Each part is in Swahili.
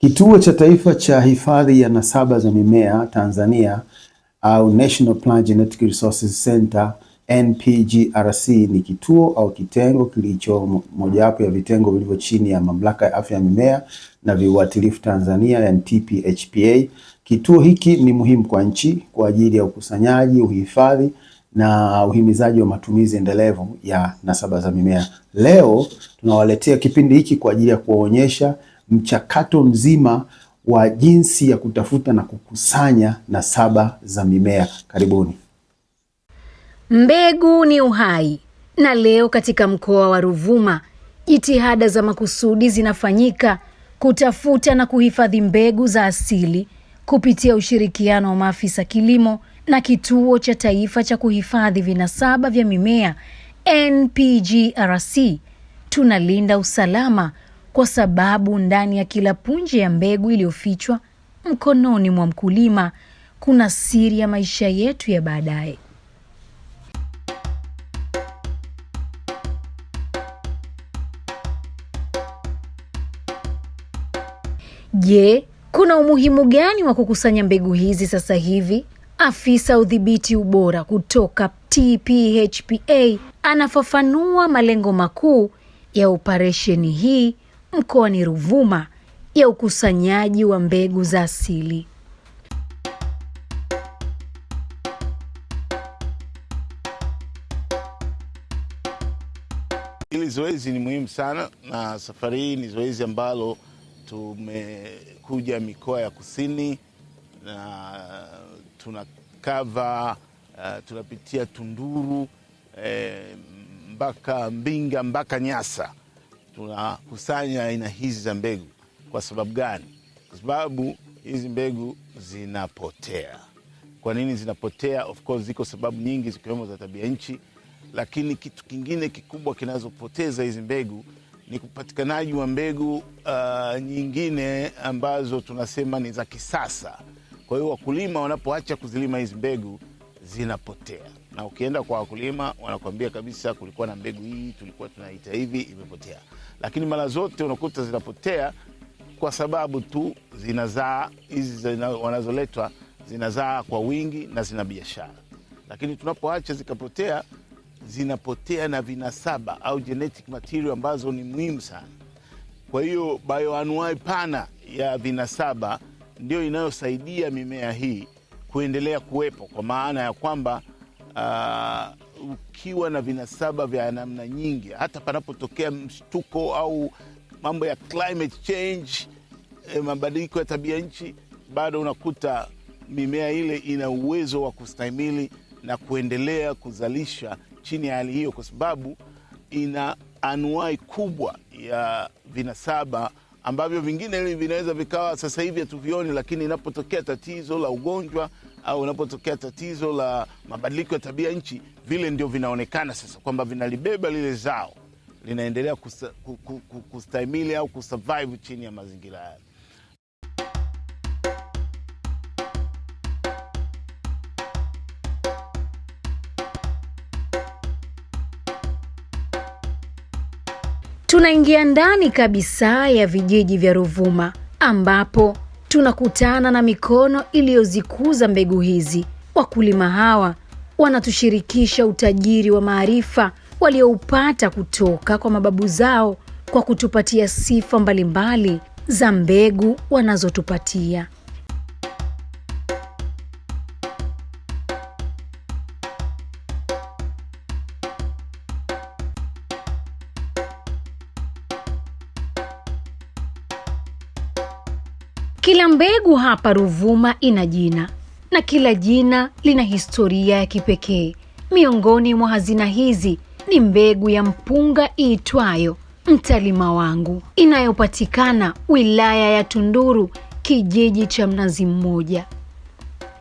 Kituo cha Taifa cha Hifadhi ya Nasaba za Mimea Tanzania au National Plant Genetic Resources Center NPGRC ni kituo au kitengo kilicho mojawapo ya vitengo vilivyo chini ya Mamlaka ya Afya ya Mimea na Viuatilifu Tanzania yani TPHPA. Kituo hiki ni muhimu kwa nchi kwa ajili ya ukusanyaji, uhifadhi na uhimizaji wa matumizi endelevu ya nasaba za mimea. Leo tunawaletea kipindi hiki kwa ajili ya kuwaonyesha mchakato mzima wa jinsi ya kutafuta na kukusanya nasaba za mimea. Karibuni. Mbegu ni uhai, na leo katika mkoa wa Ruvuma jitihada za makusudi zinafanyika kutafuta na kuhifadhi mbegu za asili kupitia ushirikiano wa maafisa kilimo na Kituo cha Taifa cha Kuhifadhi Vinasaba vya Mimea NPGRC. Tunalinda usalama kwa sababu ndani ya kila punje ya mbegu iliyofichwa mkononi mwa mkulima kuna siri ya maisha yetu ya baadaye. Je, kuna umuhimu gani wa kukusanya mbegu hizi sasa hivi? Afisa udhibiti ubora kutoka TPHPA anafafanua malengo makuu ya operesheni hii mkoani Ruvuma ya ukusanyaji wa mbegu za asili. Hili zoezi ni muhimu sana, na safari hii ni zoezi ambalo tumekuja mikoa ya kusini na tunakava tunapitia Tunduru mpaka Mbinga mpaka Nyasa. Tunakusanya aina hizi za mbegu. Kwa sababu gani? Kwa sababu hizi mbegu zinapotea. Kwa nini zinapotea? Of course ziko sababu nyingi zikiwemo za tabia nchi, lakini kitu kingine kikubwa kinazopoteza hizi mbegu ni kupatikanaji wa mbegu nyingine ambazo tunasema ni za kisasa. Kwa hiyo wakulima wanapoacha kuzilima hizi mbegu zinapotea. Na ukienda kwa wakulima wanakuambia kabisa kulikuwa na mbegu hii tulikuwa tunaita hivi, imepotea. Lakini mara zote unakuta zinapotea kwa sababu tu zinazaa hizi wanazoletwa zinazaa kwa wingi na zina biashara. Lakini tunapoacha zikapotea, zinapotea na vinasaba au genetic material ambazo ni muhimu sana. Kwa hiyo bioanuai pana ya vinasaba ndio inayosaidia mimea hii kuendelea kuwepo, kwa maana ya kwamba ukiwa na vinasaba vya namna nyingi, hata panapotokea mshtuko au mambo ya climate change, mabadiliko ya tabia nchi, bado unakuta mimea ile ina uwezo wa kustahimili na kuendelea kuzalisha chini ya hali hiyo, kwa sababu ina anuai kubwa ya vinasaba ambavyo vingine vinaweza vikawa sasa hivi hatuvioni, lakini inapotokea tatizo la ugonjwa au inapotokea tatizo la mabadiliko ya tabia nchi, vile ndio vinaonekana sasa kwamba vinalibeba lile zao, linaendelea kustahimili au kusurvive chini ya mazingira haya. Tunaingia ndani kabisa ya vijiji vya Ruvuma ambapo tunakutana na mikono iliyozikuza mbegu hizi. Wakulima hawa wanatushirikisha utajiri wa maarifa walioupata kutoka kwa mababu zao kwa kutupatia sifa mbalimbali za mbegu wanazotupatia. Kila mbegu hapa Ruvuma ina jina, na kila jina lina historia ya kipekee. Miongoni mwa hazina hizi ni mbegu ya mpunga iitwayo Mtalima Wangu, inayopatikana wilaya ya Tunduru, kijiji cha Mnazi Mmoja.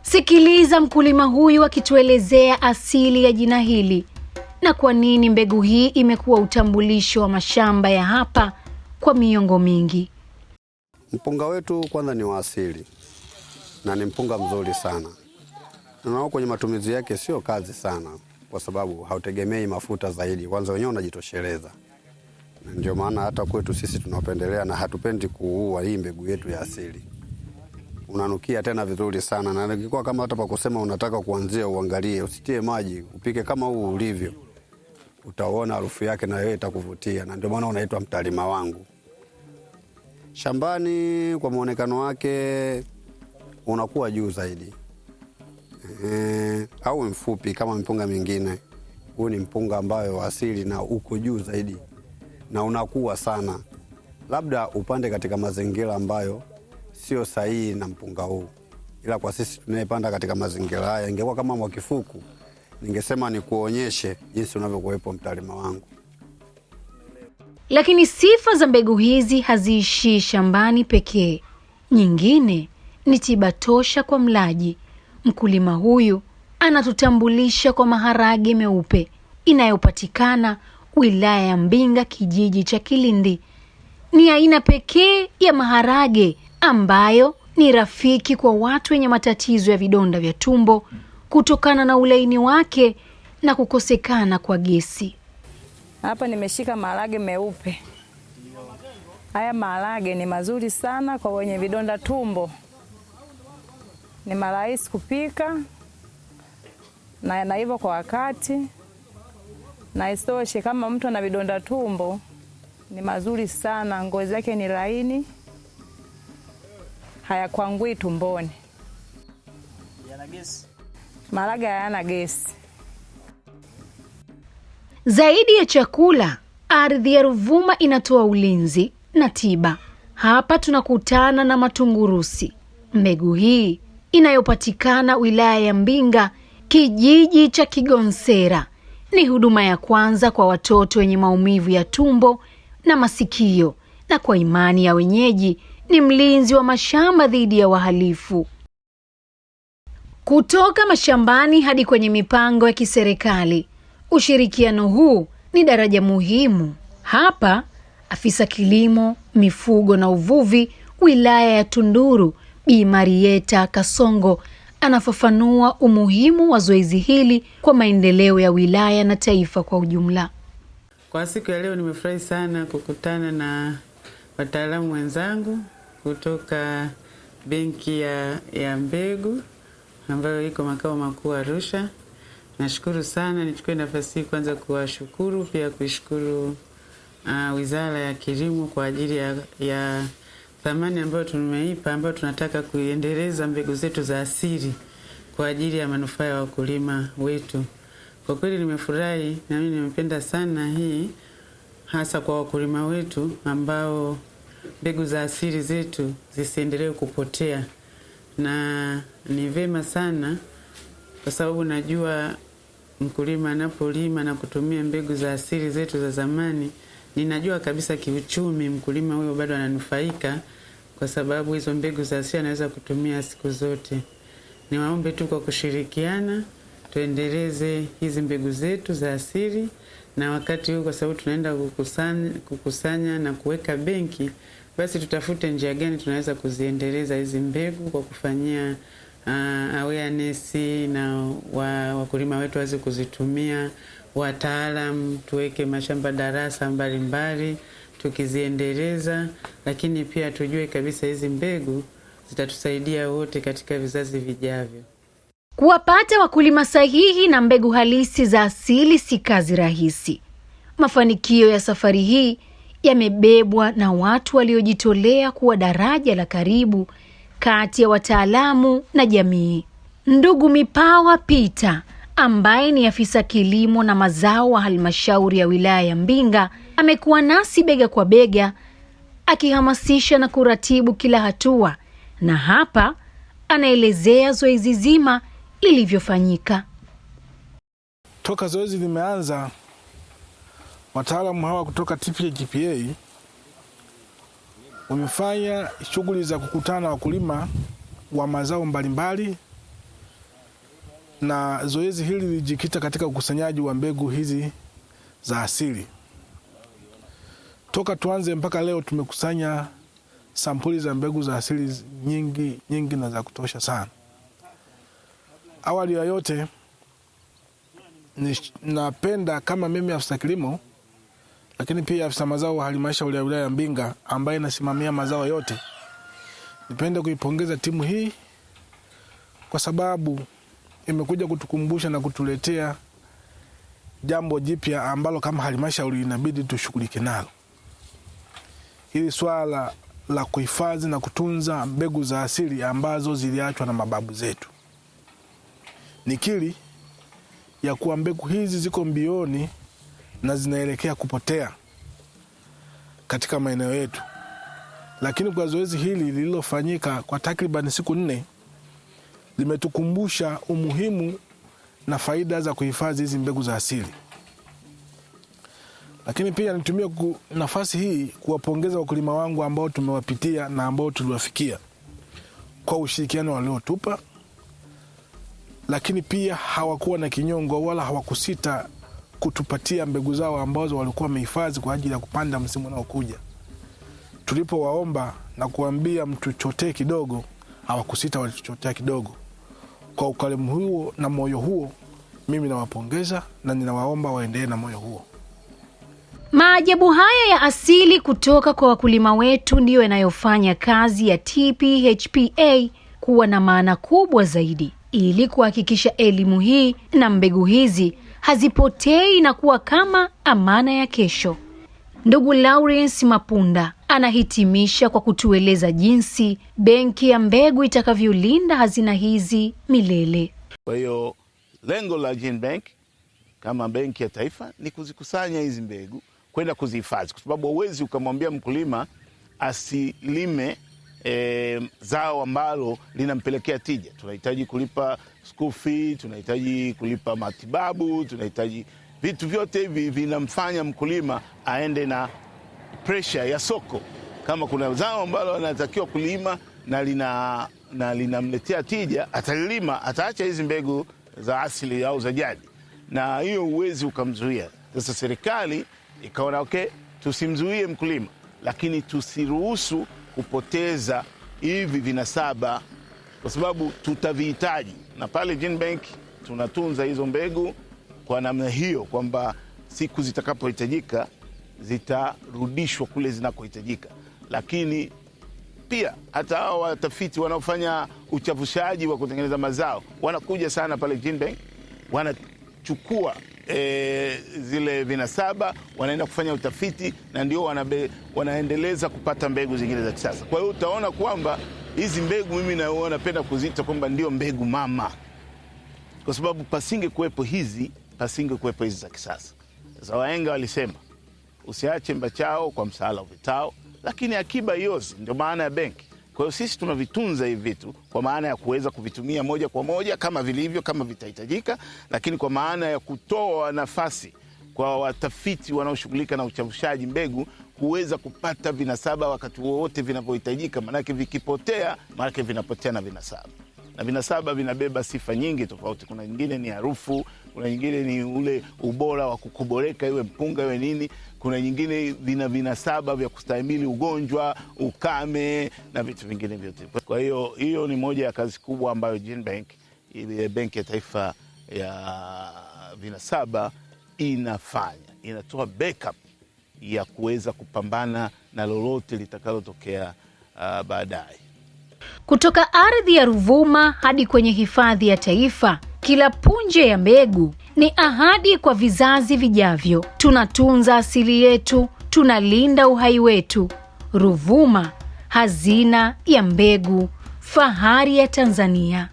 Sikiliza mkulima huyu akituelezea asili ya jina hili na kwa nini mbegu hii imekuwa utambulisho wa mashamba ya hapa kwa miongo mingi. Mpunga wetu kwanza ni wa asili na ni mpunga mzuri sana. Na kwenye matumizi yake sio kazi sana, kwa sababu hautegemei mafuta zaidi. Kwanza wenyewe unajitosheleza. Ndio maana hata kwetu sisi tunapendelea na hatupendi kuua hii mbegu yetu ya asili. Unanukia tena vizuri sana, na ingekuwa kama hata pa kusema unataka kuanzia uangalie, usitie maji, upike kama huu ulivyo. Utaona harufu yake na wewe itakuvutia, na ndio maana unaitwa mtalima wangu. Shambani kwa muonekano wake unakuwa juu zaidi. Au mfupi kama mpunga mingine. Huu ni mpunga ambayo wa asili na uko juu zaidi na unakuwa sana. Labda upande katika mazingira ambayo sio sahihi na mpunga huu. Ila kwa sisi tunayepanda katika mazingira haya, ingekuwa kama Mwakifuku, ningesema ni kuonyeshe jinsi unavyokuwepo mtalima wangu. Lakini sifa za mbegu hizi haziishii shambani pekee. Nyingine ni tiba tosha kwa mlaji. Mkulima huyu anatutambulisha kwa maharage meupe inayopatikana wilaya ya Mbinga, kijiji cha Kilindi. Ni aina pekee ya maharage ambayo ni rafiki kwa watu wenye matatizo ya vidonda vya tumbo kutokana na ulaini wake na kukosekana kwa gesi. Hapa nimeshika maharage meupe. Haya maharage ni mazuri sana kwa wenye vidonda tumbo. Ni marahisi kupika na yanaiva kwa wakati. Na isitoshe kama mtu ana vidonda tumbo ni mazuri sana, ngozi yake ni laini, hayakwangui tumboni. Yana gesi. Maharage hayana gesi. Zaidi ya chakula, ardhi ya Ruvuma inatoa ulinzi na tiba. Hapa tunakutana na matungurusi. Mbegu hii inayopatikana wilaya ya Mbinga, kijiji cha Kigonsera, ni huduma ya kwanza kwa watoto wenye maumivu ya tumbo na masikio, na kwa imani ya wenyeji ni mlinzi wa mashamba dhidi ya wahalifu. Kutoka mashambani hadi kwenye mipango ya kiserikali, ushirikiano huu ni daraja muhimu. Hapa afisa kilimo, mifugo na uvuvi wilaya ya Tunduru, Bi Marieta Kasongo, anafafanua umuhimu wa zoezi hili kwa maendeleo ya wilaya na taifa kwa ujumla. Kwa siku ya leo nimefurahi sana kukutana na wataalamu wenzangu kutoka benki ya mbegu ambayo iko makao makuu Arusha. Nashukuru sana, nichukue nafasi hii kwanza kuwashukuru, pia kuishukuru Wizara ya Kilimo kwa ajili ya thamani ambayo tumeipa, ambayo tunataka kuendeleza mbegu zetu za asili kwa ajili ya manufaa ya wakulima wetu. Kwa kweli nimefurahi na mimi nimependa sana hii, hasa kwa wakulima wetu ambao mbegu za asili zetu zisiendelee kupotea. Na ni vema sana kwa sababu najua mkulima anapolima na kutumia mbegu za asili zetu za zamani, ninajua kabisa kiuchumi mkulima huyo bado ananufaika, kwa sababu hizo mbegu za asili anaweza kutumia siku zote. Niwaombe tu kwa kushirikiana tuendeleze hizi mbegu zetu za asili, na wakati huu kwa sababu tunaenda kukusanya na kuweka benki, basi tutafute njia gani tunaweza kuziendeleza hizi mbegu kwa kufanyia awareness na wakulima wetu waweze kuzitumia, wataalamu tuweke mashamba darasa mbalimbali tukiziendeleza, lakini pia tujue kabisa hizi mbegu zitatusaidia wote katika vizazi vijavyo. Kuwapata wakulima sahihi na mbegu halisi za asili si kazi rahisi. Mafanikio ya safari hii yamebebwa na watu waliojitolea kuwa daraja la karibu kati ya wataalamu na jamii. Ndugu Mipawa Peter, ambaye ni afisa kilimo na mazao wa halmashauri ya wilaya ya Mbinga, amekuwa nasi bega kwa bega akihamasisha na kuratibu kila hatua, na hapa anaelezea zoezi zima lilivyofanyika. Toka zoezi limeanza, wataalamu hawa kutoka TPA wamefanya shughuli za kukutana na wakulima wa mazao mbalimbali, na zoezi hili lilijikita katika ukusanyaji wa mbegu hizi za asili. Toka tuanze mpaka leo tumekusanya sampuli za mbegu za asili nyingi na za kutosha sana. Awali ya yote, napenda kama mimi afisa kilimo lakini pia afisa mazao wa halmashauri ya wilaya ya Mbinga ambaye inasimamia mazao yote. Nipende kuipongeza timu hii kwa sababu imekuja kutukumbusha na kutuletea jambo jipya ambalo kama halmashauri inabidi tushughulike nalo. Hili swala la kuhifadhi na kutunza mbegu za asili ambazo ziliachwa na mababu zetu. Nikiri ya kuwa mbegu hizi ziko mbioni na zinaelekea kupotea katika maeneo yetu. Lakini kwa zoezi hili lililofanyika kwa takriban siku 4 limetukumbusha umuhimu na faida za kuhifadhi hizi mbegu za asili. Lakini pia nitumie nafasi hii kuwapongeza wakulima wangu ambao tumewapitia na ambao tuliwafikia kwa ushirikiano waliotupa. Lakini pia hawakuwa na kinyongo wala hawakusita kutupatia mbegu zao ambazo walikuwa wamehifadhi kwa ajili ya kupanda msimu unaokuja. Tulipowaomba na kuambia mtuchotee kidogo, hawakusita, walituchotea kidogo. Kwa ukarimu huo na moyo huo, mimi nawapongeza na ninawaomba waendelee na moyo huo. Maajabu haya ya asili kutoka kwa wakulima wetu ndiyo yanayofanya kazi ya TPHPA kuwa na maana kubwa zaidi, ili kuhakikisha elimu hii na mbegu hizi hazipotei na kuwa kama amana ya kesho. Ndugu Lawrence Mapunda anahitimisha kwa kutueleza jinsi benki ya mbegu itakavyolinda hazina hizi milele. Kwa hiyo lengo la GenBank kama benki ya taifa ni kuzikusanya hizi mbegu kwenda kuzihifadhi, kwa sababu huwezi ukamwambia mkulima asilime zao ambalo linampelekea tija. Tunahitaji kulipa school fee, tunahitaji kulipa matibabu, tunahitaji vitu vyote hivi vinamfanya mkulima aende na pressure ya soko. Kama kuna zao ambalo anatakiwa kulima na linamletea tija, atalilima, ataacha hizi mbegu za asili au za jadi, na hiyo uwezi ukamzuia. Sasa serikali ikaona okay, tusimzuie mkulima, lakini tusiruhusu kupoteza hivi vinasaba, kwa sababu tutavihitaji. Na pale GenBank tunatunza hizo mbegu kwa namna hiyo kwamba siku zitakapohitajika zitarudishwa kule zinakohitajika. Lakini pia hata hao watafiti wanaofanya uchavushaji wa kutengeneza mazao wanakuja sana pale GenBank, wanachukua zile vinasaba, wanaenda kufanya utafiti, na ndio wanaendeleza kupata mbegu zingine za kisasa. Kwa hiyo utaona kwamba hizi mbegu mimi napenda kuziita kwamba ndio mbegu mama, kwa sababu pasinge kuwepo hizi za kisasa. Sasa wahenga walisema usiache mbachao kwa msala uvitao, lakini akiba iozi, ndio maana ya benki. Kwa hiyo sisi tunavitunza hivi vitu kwa maana ya kuweza kuvitumia moja kwa moja kama vilivyo, kama vitahitajika, lakini kwa maana ya kutoa nafasi kwa watafiti wanaoshughulika na uchavushaji mbegu kuweza kupata vinasaba wakati wowote vinavyohitajika. Maanake vikipotea, maanake vinapotea na vinasaba. Na vinasaba vinabeba sifa nyingi tofauti. Kuna nyingine ni harufu, kuna nyingine ni ule ubora wa kukuboreka, iwe mpunga iwe nini. Kuna nyingine vinasaba vya kustahimili ugonjwa, ukame na vitu vingine vyote. Kwa hiyo hiyo ni moja ya kazi kubwa ambayo GenBank, ile benki ya taifa ya vinasaba, inafanya. Inatoa backup ya kuweza kupambana na lolote litakalotokea baadaye. Kutoka ardhi ya Ruvuma hadi kwenye hifadhi ya taifa, kila punje ya mbegu ni ahadi kwa vizazi vijavyo. Tunatunza asili yetu, tunalinda uhai wetu. Ruvuma, hazina ya mbegu, fahari ya Tanzania.